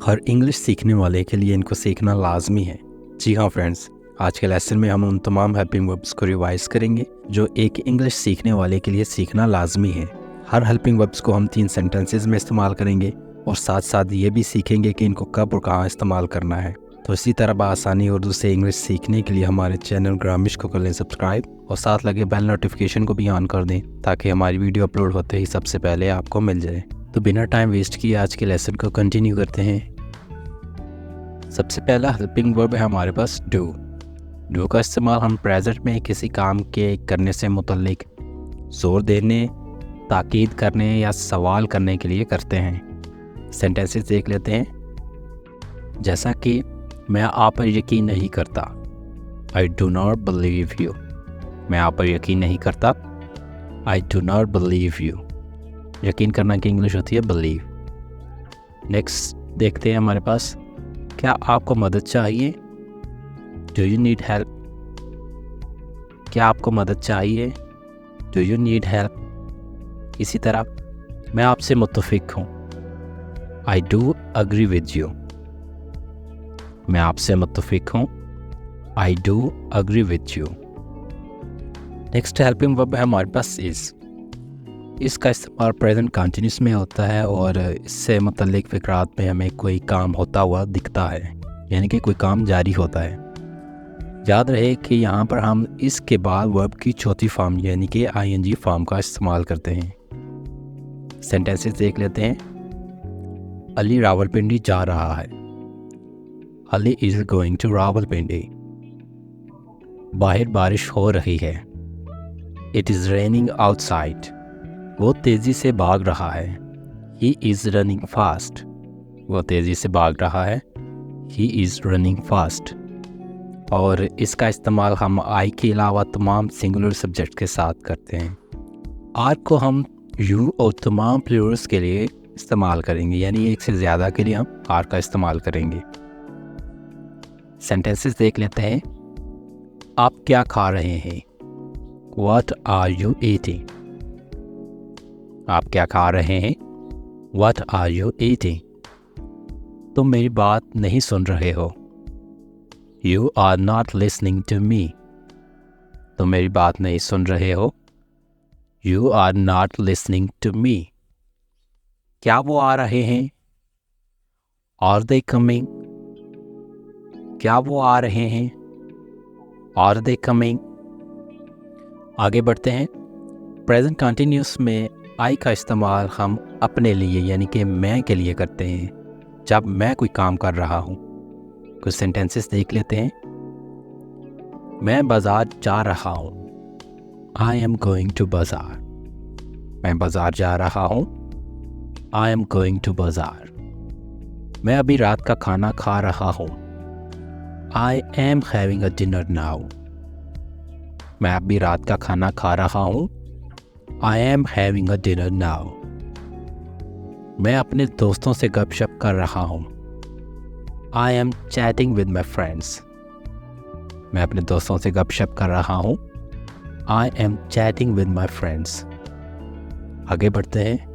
हर English सीखने वाले के लिए इनको सीखना लाजमी है। जी हाँ फ्रेंड्स, आज के लेसन में हम उन तमाम हेल्पिंग वर्ब्स को रिवाइज करेंगे जो एक इंग्लिश सीखने वाले के लिए सीखना लाजमी है। हर हेल्पिंग वर्ब्स को हम 3 सेंटेंसेस में इस्तेमाल करेंगे और साथ साथ ये भी सीखेंगे कि इनको कब और कहाँ इस्तेमाल करना है। तो इसी तरह बआसानी उर्दू से इंग्लिश सीखने के लिए हमारे चैनल ग्रामिश को कर लें सब्सक्राइब और साथ लगे बेल नोटिफिकेशन को भी ऑन कर दें ताकि हमारी वीडियो अपलोड होते ही सबसे पहले आपको मिल जाए। तो बिना टाइम वेस्ट किए आज के लेसन को कंटिन्यू करते हैं। सबसे पहला हेल्पिंग वर्ब है हमारे पास डू का इस्तेमाल हम प्रेजेंट में किसी काम के करने से मुतल्लिक जोर देने, ताकीद करने या सवाल करने के लिए करते हैं। सेंटेंसेस देख लेते हैं। जैसा कि मैं आप पर यकीन नहीं करता, I do not believe you. मैं आप पर यकीन नहीं करता, I do not believe you. यकीन करना की इंग्लिश होती है बिलीव। नेक्स्ट देखते हैं हमारे पास, क्या आपको मदद चाहिए, डू यू नीड हेल्प। क्या आपको मदद चाहिए, डू यू नीड हेल्प। इसी तरह मैं आपसे मुत्तफिक हूँ, I do agree with you. मैं आपसे मुत्तफिक हूँ, I do agree with you. Next helping verb है हमारे पास इसका इस्तेमाल प्रेजेंट कंटिन्यूस में होता है और इससे मुतल्लिक फ़िक्रात में हमें कोई काम होता हुआ दिखता है, यानी कि कोई काम जारी होता है। याद रहे कि यहाँ पर हम इसके बाद वर्ब की चौथी फॉर्म यानी कि आईएनजी फॉर्म का इस्तेमाल करते हैं। सेंटेंसेस देख लेते हैं। अली रावलपिंडी जा रहा है, Ali is going to Rawalpindi. बाहर बारिश हो रही है, इट इज़ रेनिंग आउटसाइड। वो तेज़ी से भाग रहा है, ही इज़ रनिंग फास्ट। वो तेज़ी से भाग रहा है, ही इज़ रनिंग फास्ट। और इसका इस्तेमाल हम आई के अलावा तमाम सिंगुलर सब्जेक्ट के साथ करते हैं। आर को हम यू और तमाम प्लूरल्स के लिए इस्तेमाल करेंगे, यानी एक से ज़्यादा के लिए हम आर का इस्तेमाल करेंगे। सेंटेंसेस देख लेते हैं। आप क्या खा रहे हैं, व्हाट आर यू ईटिंग। आप क्या खा रहे हैं, व्हाट आर यू ईटिंग। तुम मेरी बात नहीं सुन रहे हो, you are not listening to me. तुम मेरी बात नहीं सुन रहे हो, you are not listening to me. क्या वो आ रहे हैं, आर दे कमिंग। क्या वो आ रहे हैं, आर दे कमिंग। आगे बढ़ते हैं। प्रेजेंट कंटिन्यूस में आई का इस्तेमाल हम अपने लिए यानी कि मैं के लिए करते हैं जब मैं कोई काम कर रहा हूँ। कुछ सेंटेंसेस देख लेते हैं। मैं बाज़ार जा रहा हूँ, आई एम गोइंग टू बाज़ार। मैं बाज़ार जा रहा हूँ, आई एम गोइंग टू बाज़ार। मैं अभी रात का खाना खा रहा हूँ, I am having a dinner now. मैं अभी रात का खाना खा रहा हूँ, I am having a dinner now. मैं अपने दोस्तों से गपशप कर रहा हूँ, I am chatting with my friends. मैं अपने दोस्तों से गपशप कर रहा हूँ, I am chatting with my friends. आगे बढ़ते हैं।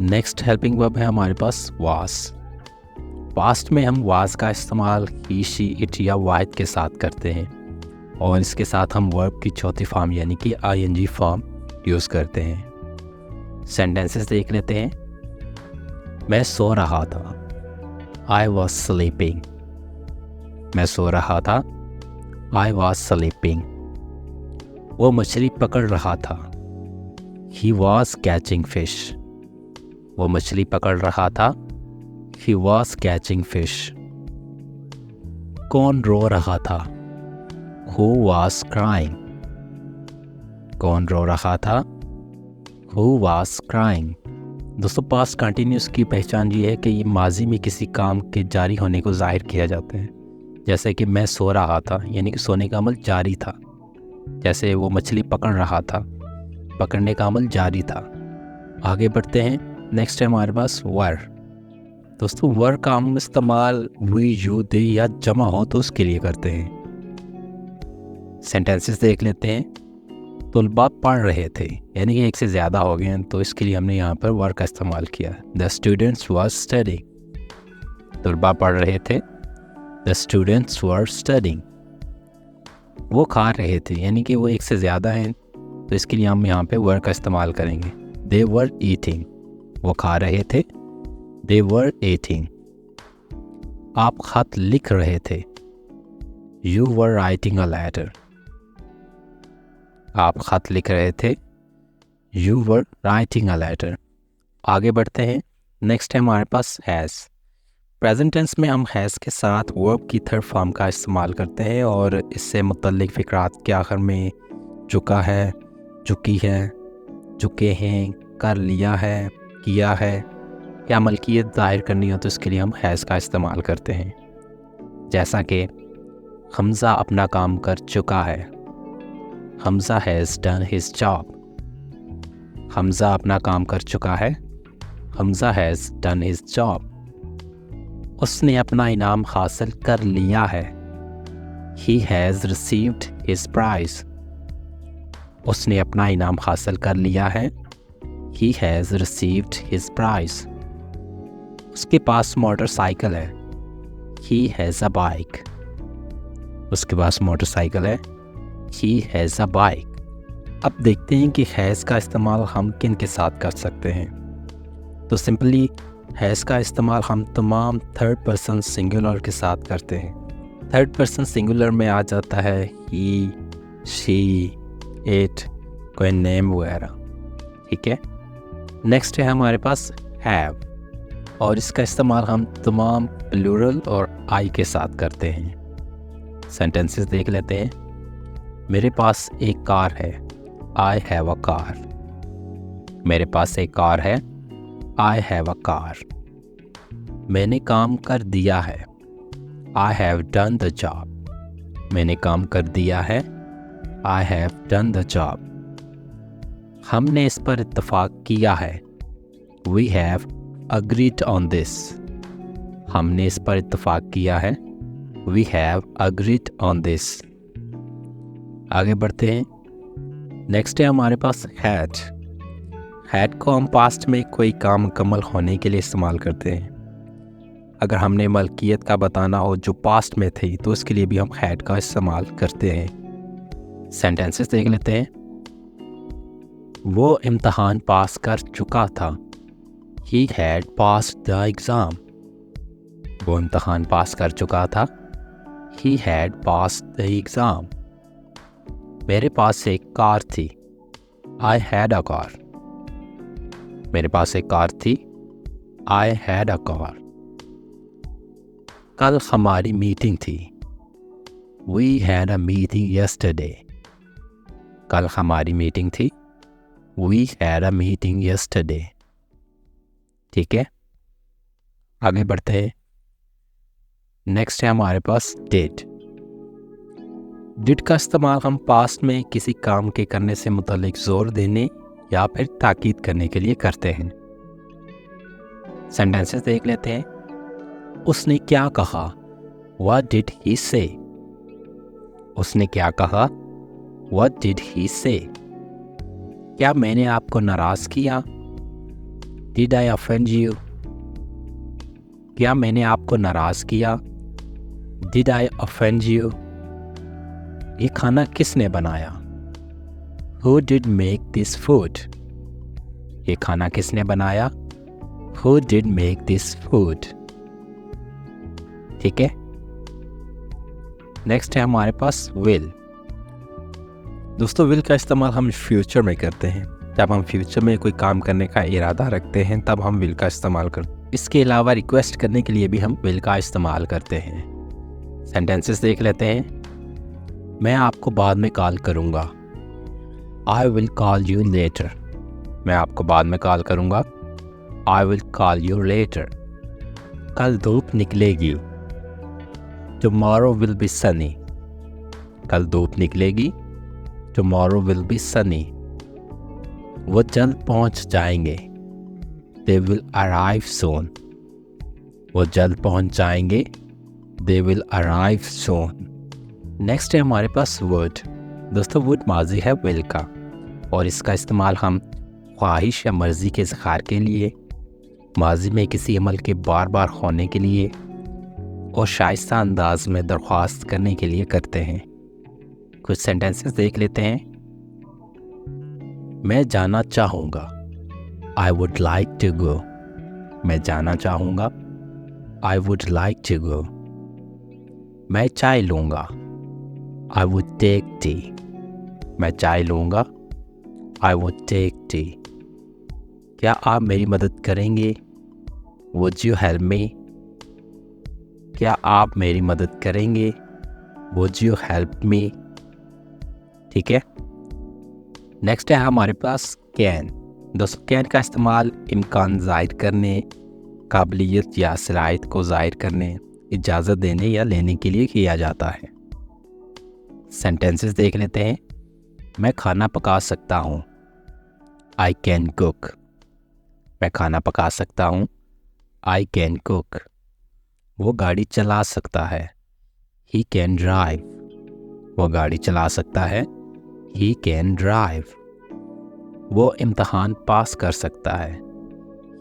नेक्स्ट हेल्पिंग वर्ब है हमारे पास वास। पास्ट में हम वास का इस्तेमाल ही, शी, इट या वाहिद के साथ करते हैं और इसके साथ हम वर्ब की चौथी फॉर्म यानी कि आईएनजी फॉर्म यूज़ करते हैं। सेंटेंसेस देख लेते हैं। मैं सो रहा था, आई वॉज स्लीपिंग। मैं सो रहा था, आई वॉज स्लीपिंग। वो मछली पकड़ रहा था, ही वॉज कैचिंग फिश। वो मछली पकड़ रहा था, ही वॉज कैचिंग फिश। कौन रो रहा था, हु वॉज क्राइंग। कौन रो रहा था, हु वॉज क्राइंग। दोस्तों, पास्ट कंटिन्यूस की पहचान ये है कि ये माजी में किसी काम के जारी होने को जाहिर किया जाता है। जैसे कि मैं सो रहा था, यानी कि सोने का अमल जारी था। जैसे वो मछली पकड़ रहा था, पकड़ने का अमल जारी था। आगे बढ़ते हैं। नेक्स्ट है हमारे पास वर। दोस्तों, वर का हम इस्तेमाल वी, यू, दे या जमा हो तो उसके लिए करते हैं। सेंटेंसेस देख लेते हैं। तुलबा पढ़ रहे थे, यानी कि एक से ज़्यादा हो गए हैं, तो इसके लिए हमने यहाँ पर वर का इस्तेमाल किया। The students was studying. तलबा पढ़ रहे थे। The students were studying. वो खा रहे थे, यानी कि वो एक से ज़्यादा हैं, तो इसके लिए हम यहाँ पे वर का इस्तेमाल करेंगे। They were eating. वो खा रहे थे। They were eating. आप खत लिख रहे थे। You were writing a letter. आप खत लिख रहे थे। You were writing a letter. आगे बढ़ते हैं। नेक्स्ट है हमारे पास हैज़। प्रेजेंट टेंस में हम हैज़ के साथ वर्ब की थर्ड फॉर्म का इस्तेमाल करते हैं और इससे मुतल्लिक फ़िक्रात के आखिर में चुका है, चुकी है, चुके हैं, कर लिया है, किया है या मलकियत ज़ाहिर करनी हो तो इसके लिए हम हैज़ का इस्तेमाल करते हैं। जैसा कि हमज़ा अपना काम कर चुका है। Hamza has done his job. Hamza अपना काम कर चुका है। Hamza has done his job. उसने अपना इनाम हासिल कर लिया है। He has received his prize. उसने अपना इनाम हासिल कर लिया है। He has received his prize. उसके पास मोटरसाइकिल है। He has a bike. उसके पास मोटरसाइकिल है। He has a bike. अब देखते हैं कि हैज़ का इस्तेमाल हम किन के साथ कर सकते हैं। तो सिंपली हैज़ का इस्तेमाल हम तमाम थर्ड पर्सन सिंगुलर के साथ करते हैं। थर्ड पर्सन सिंगुलर में आ जाता है ही, शी, इट, कोई नेम वगैरह। ठीक है। नेक्स्ट है हमारे पास हैव और इसका इस्तेमाल हम तमाम प्लूरल और आई के साथ करते हैं। सेंटेंसेस देख लेते हैं। मेरे पास एक कार है। I have a car. मेरे पास एक कार है। I have a car. मैंने काम कर दिया है। I have done the job. मैंने काम कर दिया है। I have done the job. हमने इस पर इत्तफाक किया है। We have agreed on this. हमने इस पर इत्तफाक किया है। We have agreed on this. आगे बढ़ते हैं। नेक्स्ट है हमारे पास हैड। हैड को हम पास्ट में कोई काम मुकम्मल होने के लिए इस्तेमाल करते हैं। अगर हमने मलकियत का बताना हो जो पास्ट में थी तो उसके लिए भी हम हैड का इस्तेमाल करते हैं। सेंटेंसेस देख लेते हैं। वो इम्तहान पास कर चुका था। He had passed the exam. वो इम्तहान पास कर चुका था। He had passed the exam. मेरे पास एक कार थी। I had a car. मेरे पास एक कार थी। I had a car. कल हमारी मीटिंग थी। We had a meeting yesterday. कल हमारी मीटिंग थी। We had a meeting yesterday. ठीक है। आगे बढ़ते हैं। नेक्स्ट है हमारे पास डिड। डिड का इस्तेमाल हम पास्ट में किसी काम के करने से मुतालिक जोर देने या फिर ताकीद करने के लिए करते हैं। सेंटेंसेस देख लेते हैं। उसने क्या कहा। What did he say? उसने क्या कहा। What did he say? क्या मैंने आपको नाराज़ किया। Did I offend you? क्या मैंने आपको नाराज़ किया। Did I offend you? ये खाना किसने बनाया। Who did make this food? ये खाना किसने बनाया। Who did make this food? ठीक है। नेक्स्ट है हमारे पास will। दोस्तों will का इस्तेमाल हम फ्यूचर में करते हैं। जब हम फ्यूचर में कोई काम करने का इरादा रखते हैं तब हम will का इस्तेमाल करते हैं। इसके अलावा रिक्वेस्ट करने के लिए भी हम will का इस्तेमाल करते हैं। सेंटेंसेस देख लेते हैं। मैं आपको बाद में कॉल करूँगा। I will call you later. मैं आपको बाद में कॉल करूँगा। I will call you later. कल धूप निकलेगी। Tomorrow will be sunny. कल धूप निकलेगी। Tomorrow will be sunny. वो जल्द पहुंच जाएंगे। They will arrive soon. वो जल्द पहुंच जाएंगे। They will arrive soon. Next है हमारे पास would। दोस्तों would माजी है will का और इसका इस्तेमाल हम ख्वाहिश या मर्ज़ी के इज़हार के लिए, माजी में किसी अमल के बार बार होने के लिए और शाइस्ता अंदाज में दरख्वास्त करने के लिए करते हैं। कुछ सेंटेंसेस देख लेते हैं। मैं जाना चाहूँगा, I would like to go। मैं जाना चाहूँगा, I would like to go। मैं चाय लूँगा, I would take tea। मैं चाय लूँगा, I would take tea। क्या आप मेरी मदद करेंगे, Would you help me? क्या आप मेरी मदद करेंगे, Would you help me? ठीक है। नेक्स्ट है हमारे पास कैन। दोस्तों कैन का इस्तेमाल इम्कान ज़ाहिर करने, काबिलियत या सलाहियत को ज़ाहिर करने, इजाज़त देने या लेने के लिए किया जाता है। सेंटेंसेस देख लेते हैं। मैं खाना पका सकता हूँ, I can cook। मैं खाना पका सकता हूँ, I can cook। वो गाड़ी चला सकता है, He can drive। वो गाड़ी चला सकता है, He can drive। वो इम्तहान पास कर सकता है,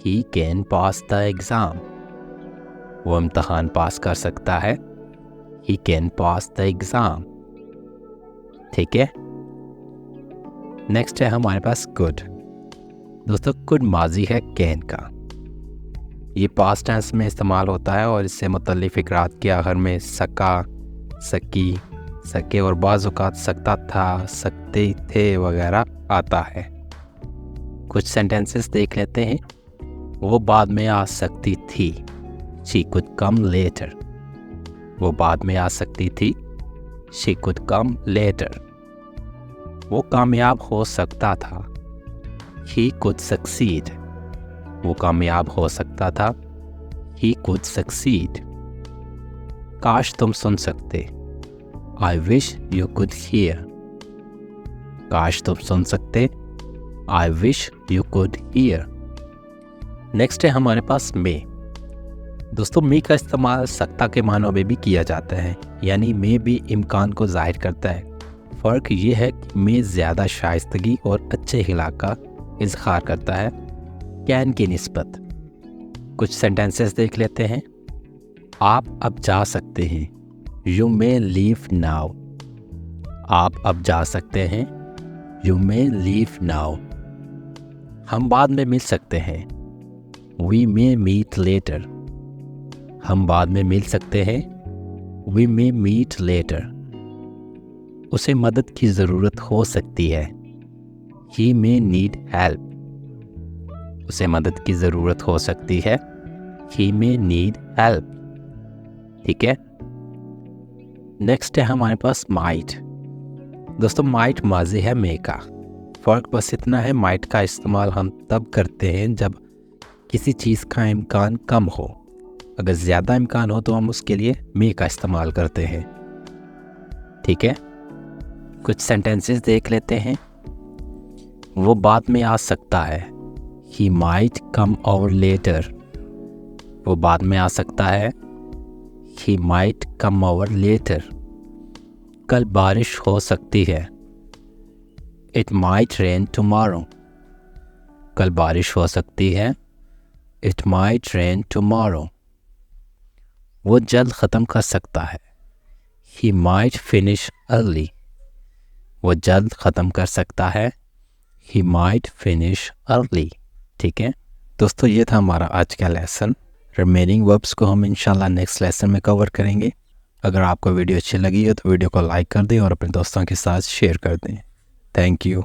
He can pass the exam। वो इम्तहान पास कर सकता है, He can pass the exam। ठीक है। नेक्स्ट है हमारे पास कुड। दोस्तों कुड माजी है कैन का। ये पास्ट टेंस में इस्तेमाल होता है और इससे मुतल्लिक़ फ़िक्रात के आखिर में सका, सकी, सके और बाज़ औक़ात सकता था, सकते थे वगैरह आता है। कुछ सेंटेंसेस देख लेते हैं। वो बाद में आ सकती थी, She could come later। वो बाद में आ सकती थी, She could come later। वो कामयाब हो सकता था, He could succeed। वो कामयाब हो सकता था, He could succeed। काश तुम सुन सकते, I wish you could hear। काश तुम सुन सकते, I wish you could hear। Next है हमारे पास मे। दोस्तों मे का इस्तेमाल सकता के मानों में भी किया जाता है, यानी मे भी इम्कान को ज़ाहिर करता है। फ़र्क ये है कि मे ज़्यादा शाइस्तगी और अच्छे अखलाक का इज़हार करता है कैन की निस्बत। कुछ सेंटेंसेस देख लेते हैं। आप अब जा सकते हैं, यू मे लीव नाउ। आप अब जा सकते हैं, यू मे लीव नाउ। हम बाद में मिल सकते हैं, वी मे मीट लेटर। हम बाद में मिल सकते हैं, वी मे मीट लेटर। उसे मदद की ज़रूरत हो सकती है, ही मे नीड हेल्प। उसे मदद की ज़रूरत हो सकती है, ही मे नीड हेल्प। ठीक है। नेक्स्ट है हमारे पास माइट। दोस्तों माइट माजी है मे का। फ़र्क बस इतना है, माइट का इस्तेमाल हम तब करते हैं जब किसी चीज़ का इम्कान कम हो। अगर ज़्यादा इम्कान हो तो हम उसके लिए मे का इस्तेमाल करते हैं। ठीक है। कुछ सेंटेंसेस देख लेते हैं। वो बाद में आ सकता है, He might come over later। वो बाद में आ सकता है, He might come over later। कल बारिश हो सकती है, It might rain tomorrow। कल बारिश हो सकती है, It might rain tomorrow। वो जल्द ख़त्म कर सकता है, He might finish early। वो जल्द ख़त्म कर सकता है, He might finish early। ठीक है दोस्तों, ये था हमारा आज का लेसन। रिमेनिंग वर्ब्स को हम इंशाल्लाह नेक्स्ट लेसन में कवर करेंगे। अगर आपको वीडियो अच्छी लगी हो तो वीडियो को लाइक कर दें और अपने दोस्तों के साथ शेयर कर दें। Thank you.